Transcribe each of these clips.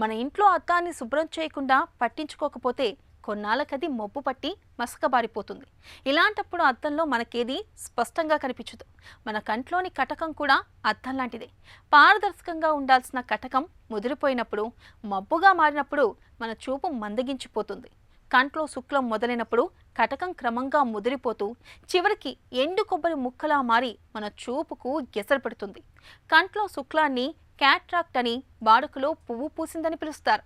మన ఇంట్లో అద్దాన్ని శుభ్రం చేయకుండా పట్టించుకోకపోతే కొన్నాళ్ళకది మొబ్బు పట్టి మసకబారిపోతుంది. ఇలాంటప్పుడు అద్దంలో మనకేది స్పష్టంగా కనిపించదు. మన కంట్లోని కటకం కూడా అద్దం లాంటిదే. పారదర్శకంగా ఉండాల్సిన కటకం ముదిరిపోయినప్పుడు, మబ్బుగా మారినప్పుడు మన చూపు మందగించిపోతుంది. కంట్లో శుక్లం మొదలైనప్పుడు కటకం క్రమంగా ముదిరిపోతూ చివరికి ఎండు కొబ్బరి ముక్కలా మారి మన చూపుకు ఎసరు పెడుతుంది. కంట్లో శుక్లాన్ని క్యాట్రాక్ట్ అని వాడుకలో పువ్వు పూసిందని పిలుస్తారు.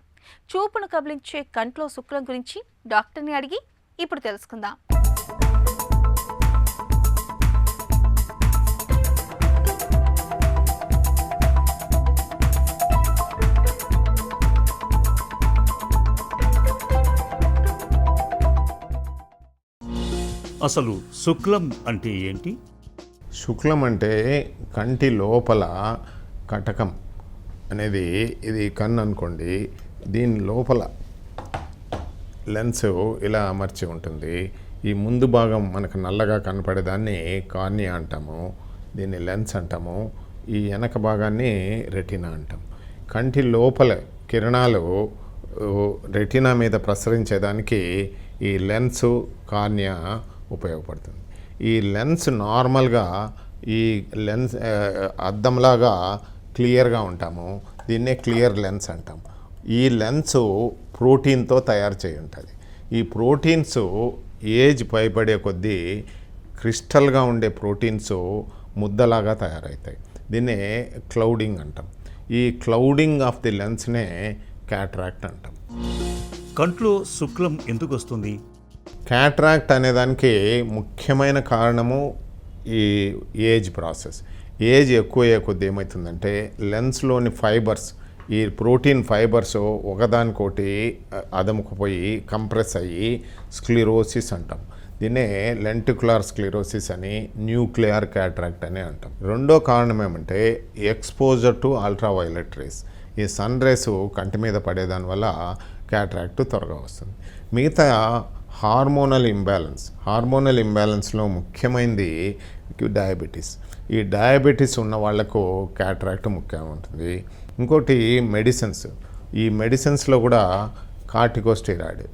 చూపును కబలించే కంట్లో శుక్లం గురించి డాక్టర్ని అడిగి ఇప్పుడు తెలుసుకుందాం. అసలు శుక్లం అంటే ఏంటి? శుక్లం అంటే కంటి లోపల కటకం అనేది, ఇది కన్ను అనుకోండి, దీని లోపల లెన్స్ ఇలా అమర్చి ఉంటుంది. ఈ ముందు భాగం మనకు నల్లగా కనపడేదాన్ని కార్నియా అంటాము, దీన్ని లెన్స్ అంటాము. ఈ వెనక భాగాన్ని రెటీనా అంటాం. కంటి లోపల కిరణాలు రెటీనా మీద ప్రసరించేదానికి ఈ లెన్స్ కార్నియా ఉపయోగపడుతుంది. ఈ లెన్స్ నార్మల్గా ఈ లెన్స్ అద్దంలాగా క్లియర్గా ఉంటాము, దీన్నే క్లియర్ లెన్స్ అంటాం. ఈ లెన్స్ ప్రోటీన్తో తయారు చేయి ఉంటుంది. ఈ ప్రోటీన్స్ ఏజ్ పైబడే కొద్దీ క్రిస్టల్గా ఉండే ప్రోటీన్స్ ముద్దలాగా తయారవుతాయి. దీన్నే క్లౌడింగ్ అంటాం. ఈ క్లౌడింగ్ ఆఫ్ ది లెన్స్నే క్యాట్రాక్ట్ అంటాం. కంట్లో శుక్లం ఎందుకు వస్తుంది? క్యాట్రాక్ట్ అనేదానికి ముఖ్యమైన కారణము ఈ ఏజ్ ప్రాసెస్. ఏజ్ ఎక్కువ అయ్యే కొద్ది ఏమవుతుందంటే లెన్స్లోని ఫైబర్స్, ఈ ప్రోటీన్ ఫైబర్స్ ఒకదానికోటి అదముకుపోయి కంప్రెస్ అయ్యి స్క్లిరోసిస్ అంటాం. దీన్నే లెంటికులర్ స్క్లిరోసిస్ అని, న్యూక్లియర్ క్యాట్రాక్ట్ అని అంటాం. రెండో కారణం ఏమంటే ఎక్స్పోజర్ టు అల్ట్రావైలెట్ రేస్. ఈ సన్ రేస్ కంటి మీద పడేదాని వల్ల క్యాట్రాక్ట్ త్వరగా వస్తుంది. మిగతా హార్మోనల్ ఇంబ్యాలెన్స్లో ముఖ్యమైనది డయాబెటీస్. ఈ డయాబెటీస్ ఉన్న వాళ్లకు క్యాట్రాక్ట్ ముఖ్యంగా ఉంటుంది. ఇంకోటి మెడిసిన్స్. ఈ మెడిసిన్స్లో కూడా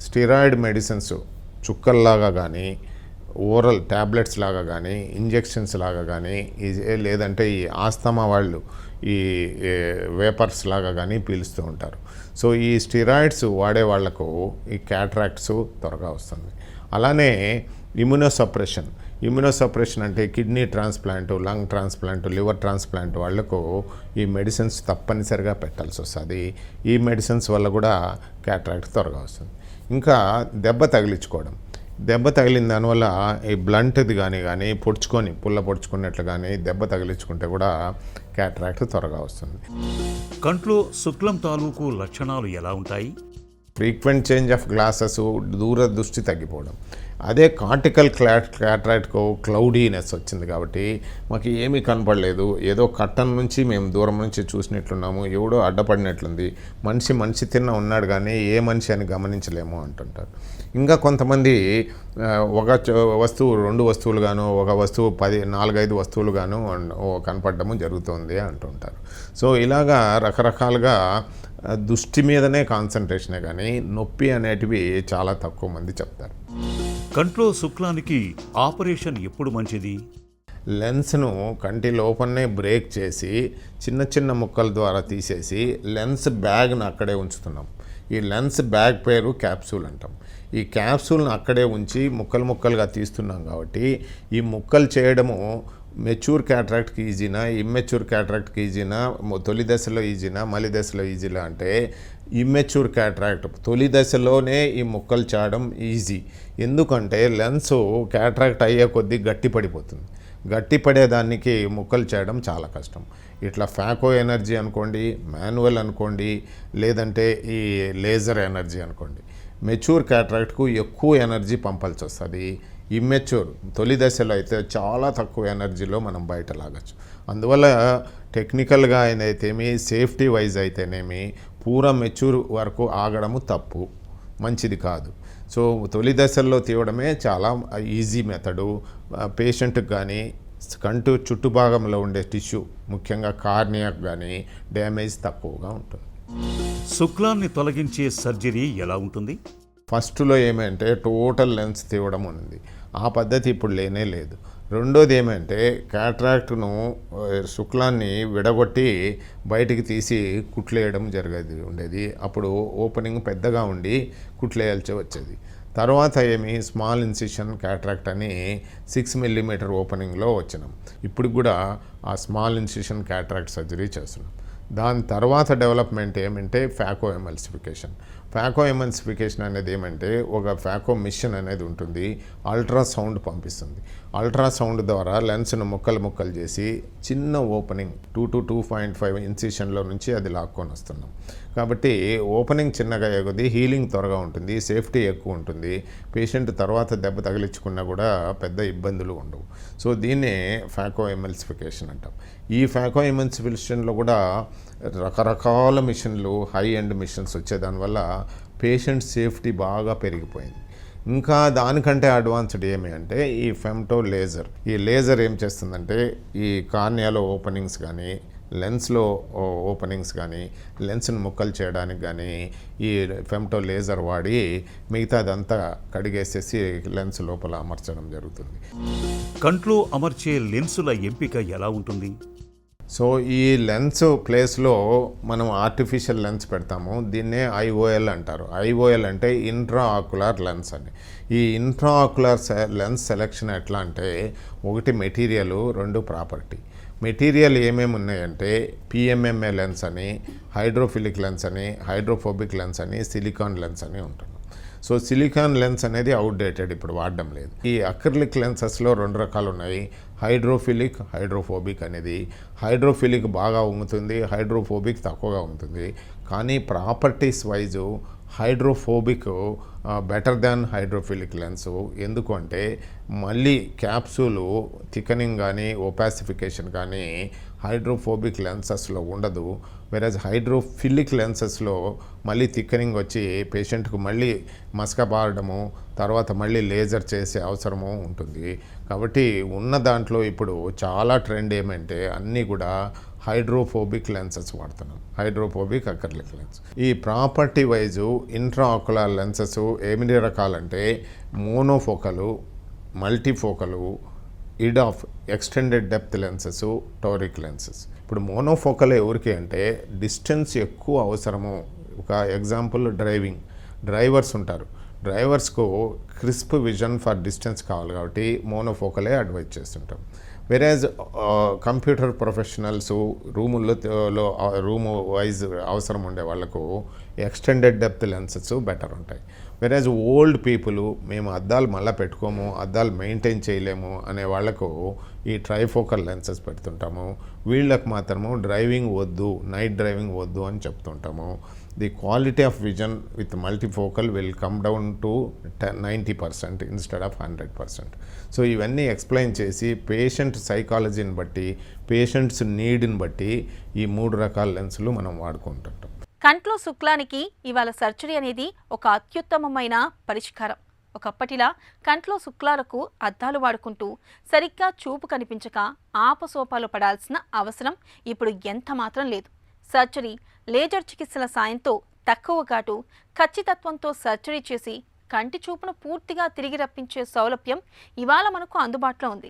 స్టిరాయిడ్ మెడిసిన్స్ చుక్కల్లాగా కానీ, ఓరల్ ట్యాబ్లెట్స్ లాగా కానీ, ఇంజెక్షన్స్ లాగా కానీ, లేదంటే ఈ ఆస్తమా వాళ్ళు ఈ వేపర్స్ లాగా కానీ పీలుస్తూ ఉంటారు. సో ఈ స్టిరాయిడ్స్ వాడే వాళ్లకు ఈ క్యాట్రాక్ట్స్ త్వరగా వస్తుంది. అలానే ఇమ్యునోసప్రెషన్ అంటే kidney transplant, lung transplant, liver transplant వాళ్లకు ఈ మెడిసిన్స్ తప్పనిసరిగా పెట్టాల్సి వస్తుంది. ఈ మెడిసిన్స్ వల్ల కూడా క్యాట్రాక్ట్ త్వరగా వస్తుంది. ఇంకా దెబ్బ తగిలిన దానివల్ల ఈ బ్లంట్ది కానీ పుల్ల పొడుచుకున్నట్లు కానీ దెబ్బ తగిలించుకుంటే కూడా క్యాట్రాక్ట్ త్వరగా వస్తుంది. కంట్లో శుక్లం తాలూకు లక్షణాలు ఎలా ఉంటాయి? ఫ్రీక్వెంట్ చేంజ్ ఆఫ్ గ్లాసెస్, దూరదృష్టి తగ్గిపోవడం. అదే కార్టికల్ క్యాట్రాక్ట్కు క్లౌడీనెస్ వచ్చింది కాబట్టి మాకు ఏమీ కనపడలేదు, ఏదో కట్టన్ నుంచి మేము దూరం నుంచి చూసినట్లున్నాము, ఎవడో అడ్డపడినట్లుంది, మనిషి తిన్న ఉన్నాడు కానీ ఏ మనిషి అని గమనించలేము అంటుంటారు. ఇంకా కొంతమంది ఒక వస్తువు 2 వస్తువులుగాను, ఒక వస్తువు 4-5 వస్తువులుగాను కనపడము జరుగుతుంది అంటుంటారు. సో ఇలాగా రకరకాలుగా దృష్టి మీదనే కాన్సన్ట్రేషనే కానీ నొప్పి అనేటివి చాలా తక్కువ మంది చెప్తారు. కంట్లో శుక్లానికి ఆపరేషన్ ఎప్పుడు మంచిది? లెన్స్ను కంటి లోపలనే బ్రేక్ చేసి చిన్న ముక్కల ద్వారా తీసేసి లెన్స్ బ్యాగ్ను అక్కడే ఉంచుతున్నాం. ఈ లెన్స్ బ్యాగ్ పేరు క్యాప్సూల్ అంటాం. ఈ క్యాప్సూల్ను అక్కడే ఉంచి ముక్కలుగా తీస్తున్నాం కాబట్టి ఈ ముక్కలు చేయడము మెచ్యూర్ క్యాట్రాక్ట్కి ఈజీనా, ఇమ్మెచ్యూర్ క్యాట్రాక్ట్కి ఈజీనా, తొలి దశలో ఈజీనా, మలి దశలో ఈజీలా అంటే ఇమ్మెచ్యూర్ క్యాట్రాక్ట్ తొలి దశలోనే ఈ ముక్కలు చేయడం ఈజీ. ఎందుకంటే లెన్స్ క్యాట్రాక్ట్ అయ్యే కొద్దీ గట్టిపడేదానికి ముక్కలు చేయడం చాలా కష్టం. ఇట్లా ఫ్యాకో ఎనర్జీ అనుకోండి, మాన్యువల్ అనుకోండి, లేదంటే ఈ లేజర్ ఎనర్జీ అనుకోండి. మెచ్యూర్ క్యాట్రాక్ట్కు ఎక్కువ ఎనర్జీ పంపాల్సి వస్తుంది. ఇమ్మెచ్యూర్ తొలి దశలో అయితే చాలా తక్కువ ఎనర్జీలో మనం బయట లాగచ్చు. అందువల్ల టెక్నికల్గా అయితేనేమి, సేఫ్టీ వైజ్ అయితేనేమి పూరా మెచ్యూర్ వరకు ఆగడము తప్పు, మంచిది కాదు. సో తొలి దశల్లో తీయడమే చాలా ఈజీ మెథడు. పేషెంట్కి కానీ కంటి చుట్టుభాగంలో ఉండే టిష్యూ ముఖ్యంగా కార్నియాకు కానీ డ్యామేజ్ తక్కువగా ఉంటుంది. శుక్లాన్ని తొలగించే సర్జరీ ఎలా ఉంటుంది? ఫస్ట్లో ఏమంటే టోటల్ లెన్స్ తీయడం ఉంది. ఆ పద్ధతి ఇప్పుడు లేనే లేదు. రెండోది ఏమంటే క్యాట్రాక్ట్ను శుక్లాన్ని విడగొట్టి బయటికి తీసి కుట్లేయడం ఉండేది. అప్పుడు ఓపెనింగ్ పెద్దగా ఉండి కుట్లేయాల్సి వచ్చేది. తర్వాత ఏమి స్మాల్ ఇన్సిషన్ క్యాట్రాక్ట్ అని 6 mm ఓపెనింగ్లో వచ్చినాం. ఇప్పుడు కూడా ఆ స్మాల్ ఇన్సిషన్ క్యాట్రాక్ట్ సర్జరీ చేస్తున్నాం. దాని తర్వాత డెవలప్మెంట్ ఏమంటే ఫాకో ఎమల్సిఫికేషన్ అనేది ఏమంటే ఒక ఫాకో మిషన్ అనేది ఉంటుంది, అల్ట్రాసౌండ్ పంపిస్తుంది. అల్ట్రాసౌండ్ ద్వారా లెన్స్ను ముక్కలు చేసి చిన్న ఓపెనింగ్ 2 to 2.5 ఇన్సిషన్లో నుంచి అది లాక్కొని వస్తున్నాం. కాబట్టి ఓపెనింగ్ చిన్నగా అయ్యేది హీలింగ్ త్వరగా ఉంటుంది, సేఫ్టీ ఎక్కువ ఉంటుంది, పేషెంట్ తర్వాత దెబ్బ తగిలించుకున్నా కూడా పెద్ద ఇబ్బందులు ఉండవు. సో దీన్నే ఫాకో ఎమల్సిఫికేషన్ అంటాం. ఈ ఫాకో ఎమల్సిఫికేషన్లో కూడా రకరకాల మిషన్లు, హై ఎండ్ మిషన్స్ వచ్చేదానివల్ల పేషెంట్ సేఫ్టీ బాగా పెరిగిపోయింది. ఇంకా దానికంటే అడ్వాన్స్డ్ ఏమి అంటే ఈ ఫెమ్టో లేజర్. ఈ లేజర్ ఏం చేస్తుందంటే ఈ కార్నియాలో ఓపెనింగ్స్ కానీ, లెన్స్లో ఓపెనింగ్స్ కానీ, లెన్స్ను ముక్కలు చేయడానికి కానీ ఈ ఫెమ్టో లేజర్ వాడి మిగతాదంతా కడిగేసేసి లెన్స్ లోపల అమర్చడం జరుగుతుంది. కంట్లో అమర్చే లెన్సుల ఎంపిక ఎలా ఉంటుంది? సో ఈ లెన్స్ ప్లేస్లో మనం ఆర్టిఫిషియల్ లెన్స్ పెడతాము. దీన్నే IOL అంటారు. IOL అంటే ఇంట్రా ఆక్యులర్ లెన్స్ అని. ఈ ఇంట్రా ఆక్యులర్ లెన్స్ సెలెక్షన్ ఎట్లా అంటే ఒకటి మెటీరియల్, రెండు ప్రాపర్టీ. మెటీరియల్ ఏమేమి ఉన్నాయంటే PMMA లెన్స్ అని, హైడ్రోఫిలిక్ లెన్స్ అని, హైడ్రోఫోబిక్ లెన్స్ అని, సిలికాన్ లెన్స్ అని ఉంటుంది. సో సిలికాన్ లెన్స్ అనేది అవుట్డేటెడ్, ఇప్పుడు వాడడం లేదు. ఈ అక్రిలిక్ లెన్సెస్లో 2 రకాలు ఉన్నాయి, హైడ్రోఫిలిక్, హైడ్రోఫోబిక్ అనేది. హైడ్రోఫిలిక్ బాగా ఉంగుతుంది, హైడ్రోఫోబిక్ తక్కువగా ఉంటుంది. కానీ properties wise hydrophobic better than hydrophilic lens. ఎందుకు అంటే మళ్ళీ క్యాప్సూలు థికనింగ్ కానీ ఒపాసిఫికేషన్ కానీ హైడ్రోఫోబిక్ లెన్సెస్లో ఉండదు. వెరాజ్ హైడ్రోఫిలిక్ లెన్సెస్లో మళ్ళీ థిక్కనింగ్ వచ్చి పేషెంట్కు మళ్ళీ మసకబారడము, తర్వాత మళ్ళీ లేజర్ చేసే అవసరము ఉంటుంది. కాబట్టి ఉన్న దాంట్లో ఇప్పుడు చాలా ట్రెండ్ ఏమంటే అన్నీ కూడా హైడ్రోఫోబిక్ లెన్సెస్ వాడుతున్నాం, హైడ్రోఫోబిక్ అక్రిలిక్ లెన్స్. ఈ property wise intraocular lenses ఎన్ని రకాలంటే monofocal, multifocal, EDOF extended depth lenses, toric lenses. ఇప్పుడు మోనోఫోకల్ ఎవరికి అంటే డిస్టెన్స్ ఎక్కువ అవసరము. ఒక ఎగ్జాంపుల్ డ్రైవర్స్ ఉంటారు. డ్రైవర్స్కు క్రిస్ప్ విజన్ ఫర్ డిస్టెన్స్ కావాలి కాబట్టి మోనోఫోకలే అడ్వైజ్ చేస్తుంటాం. వెరాజ్ కంప్యూటర్ ప్రొఫెషనల్స్ రూమ్ వైజ్ అవసరం ఉండే వాళ్ళకు ఎక్స్టెండెడ్ డెప్త్ లెన్సెస్ బెటర్ ఉంటాయి. వెరాజ్ ఓల్డ్ పీపుల్ మేము అద్దాలు మళ్ళీ పెట్టుకోము, అద్దాలు మెయింటైన్ చేయలేము అనే వాళ్లకు ఈ ట్రైఫోకల్ లెన్సెస్ పెడుతుంటాము. వీళ్ళకు మాత్రము డ్రైవింగ్ వద్దు, నైట్ డ్రైవింగ్ వద్దు అని చెప్తుంటాము. The quality of vision with multifocal will come down to 90% instead of 100%. So ఇవన్నీ ఎక్స్ప్లెయిన్ చేసి పేషెంట్ సైకాలజీని బట్టి, పేషెంట్స్ నీడ్ని బట్టి ఈ 3 రకాల లెన్సులు మనం వాడుకుంటుంటాం. కంట్లో శుక్లానికి ఇవాళ సర్జరీ అనేది ఒక అత్యుత్తమమైన పరిష్కారం. ఒకప్పటిలా కంట్లో శుక్లాలకు అద్దాలు వాడుకుంటూ సరిగ్గా చూపు కనిపించక ఆపసోపాలు పడాల్సిన అవసరం ఇప్పుడు ఎంత మాత్రం లేదు. సర్జరీ, లేజర్ చికిత్సల సాయంతో తక్కువ ఘాటు, ఖచ్చితత్వంతో సర్జరీ చేసి కంటి చూపును పూర్తిగా తిరిగి రప్పించే సౌలభ్యం ఇవాళ మనకు అందుబాటులో ఉంది.